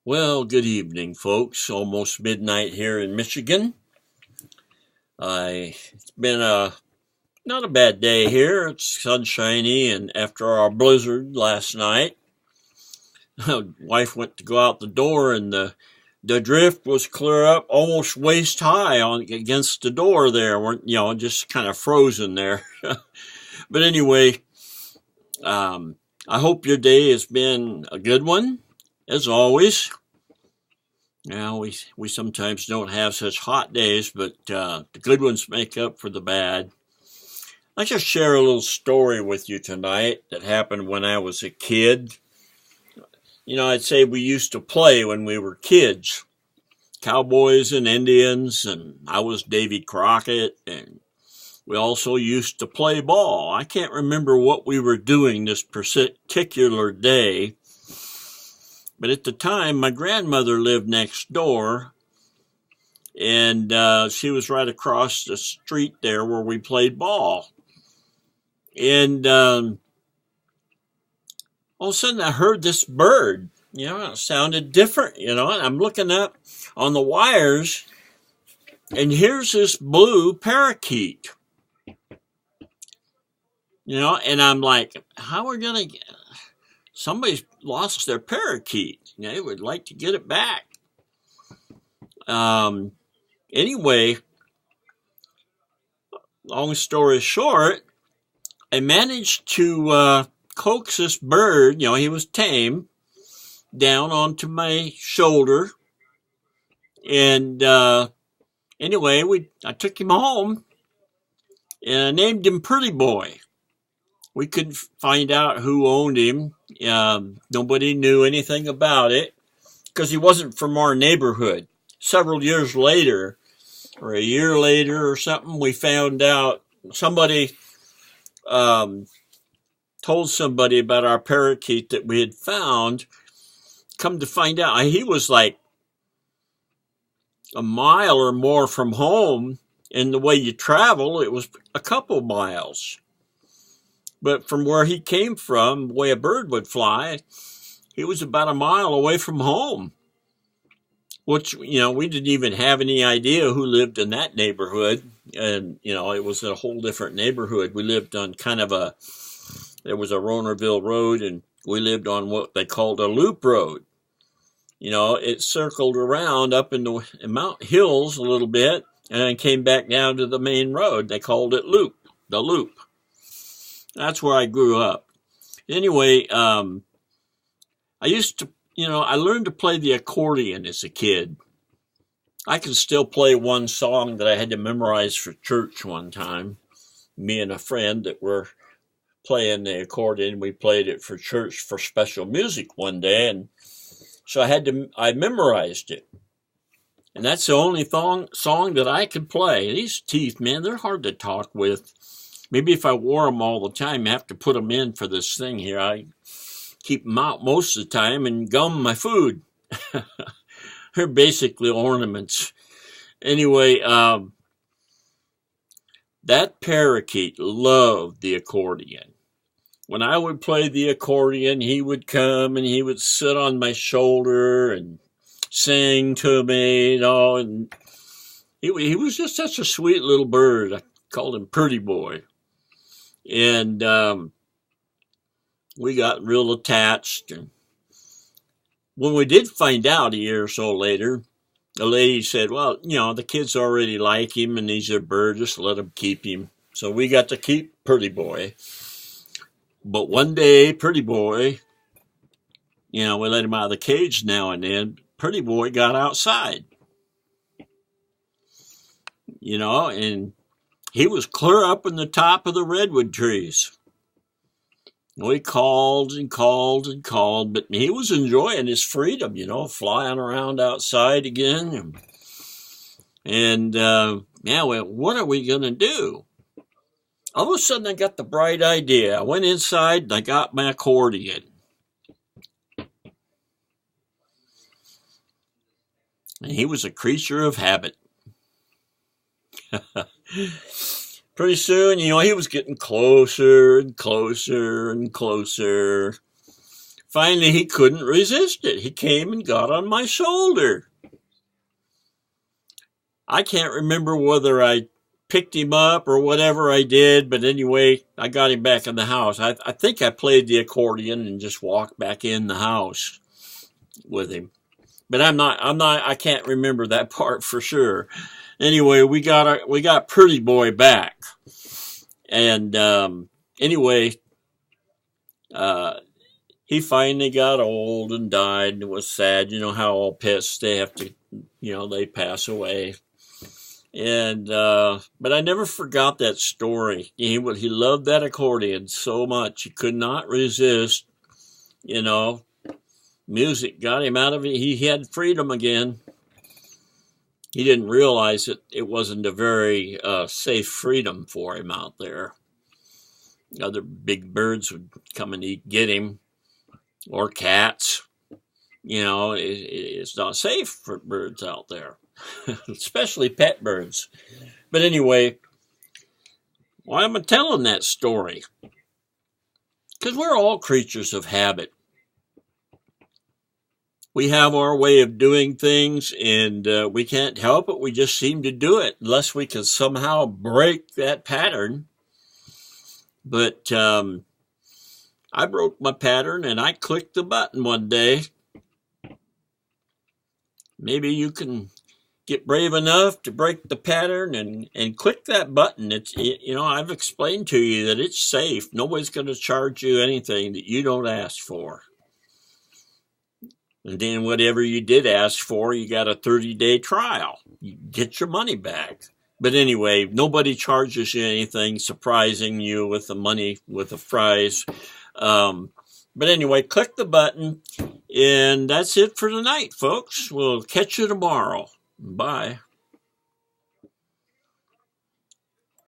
Well, good evening, folks. Almost midnight here in Michigan. It's been a not a bad day here. It's sunshiny, and after our blizzard last night, wife went to go out the door, and the drift was clear up, almost waist high on against the door. There, weren't just kind of frozen there. But anyway, um, I hope your day has been a good one, as always. Now we sometimes don't have such hot days, but the good ones make up for the bad. I just share a little story with you tonight that happened when I was a kid. I'd say we used to play when we were kids, cowboys and Indians, and I was Davy Crockett, and we also used to play ball. I can't remember what we were doing this particular day, but at the time, my grandmother lived next door, and she was right across the street there where we played ball. And all of a sudden, I heard this bird. It sounded different, and I'm looking up on the wires, and here's this blue parakeet. And I'm like, how are we going to somebody's lost their parakeet. They would like to get it back. Anyway, long story short, I managed to coax this bird, he was tame, down onto my shoulder. And anyway, I took him home, and I named him Pretty Boy. We couldn't find out who owned him. Nobody knew anything about it because he wasn't from our neighborhood. Several years later, or a year later or something, we found out somebody told somebody about our parakeet that we had found. Come to find out, he was like a mile or more from home, and the way you travel, it was a couple miles. But from where he came from, the way a bird would fly, he was about a mile away from home. Which, we didn't even have any idea who lived in that neighborhood. And, it was a whole different neighborhood. We lived on there was a Ronerville Road, and we lived on what they called a loop road. It circled around up in the Mount Hills a little bit, and then came back down to the main road. They called it the loop. That's where I grew up. Anyway, I used to, I learned to play the accordion as a kid. I can still play one song that I had to memorize for church one time. Me and a friend that were playing the accordion, we played it for church for special music one day, and so I memorized it. And that's the only song that I could play. These teeth, man, they're hard to talk with. Maybe if I wore them all the time, I have to put them in for this thing here. I keep them out most of the time and gum my food. They're basically ornaments. Anyway, that parakeet loved the accordion. When I would play the accordion, he would come and he would sit on my shoulder and sing to me, and he was just such a sweet little bird. I called him Pretty Boy. And we got real attached. And when we did find out a year or so later, the lady said, well, the kids already like him, and he's a bird, just let them keep him. So we got to keep Pretty Boy. But one day, Pretty Boy, we let him out of the cage now and then. Pretty Boy got outside. And he was clear up in the top of the redwood trees. We called and called and called, but he was enjoying his freedom, flying around outside again. And what are we going to do? All of a sudden, I got the bright idea. I went inside and I got my accordion. And he was a creature of habit. Pretty soon, he was getting closer and closer and closer. finally he couldn't resist it. He came and got on my shoulder. I can't remember whether I picked him up or whatever I did, but anyway, I got him back in the house. I think I played the accordion and just walked back in the house with him. But I can't remember that part for sure. Anyway, we got Pretty Boy back. And anyway, he finally got old and died, and it was sad. You know how all pets, they have to, they pass away. And but I never forgot that story. He loved that accordion so much. He could not resist. Music got him out of it. He had freedom again. He didn't realize that it wasn't a very safe freedom for him out there. Other big birds would come and get him, or cats. It's not safe for birds out there. Especially pet birds. But anyway, why am I telling that story? Because we're all creatures of habit. We have our way of doing things, and we can't help it. We just seem to do it unless we can somehow break that pattern. But I broke my pattern, and I clicked the button one day. Maybe you can get brave enough to break the pattern and click that button. I've explained to you that it's safe. Nobody's going to charge you anything that you don't ask for. And then whatever you did ask for, you got a 30-day trial. You get your money back. But anyway, nobody charges you anything, surprising you with the money, with the fries. But anyway, click the button, and that's it for tonight, folks. We'll catch you tomorrow. Bye.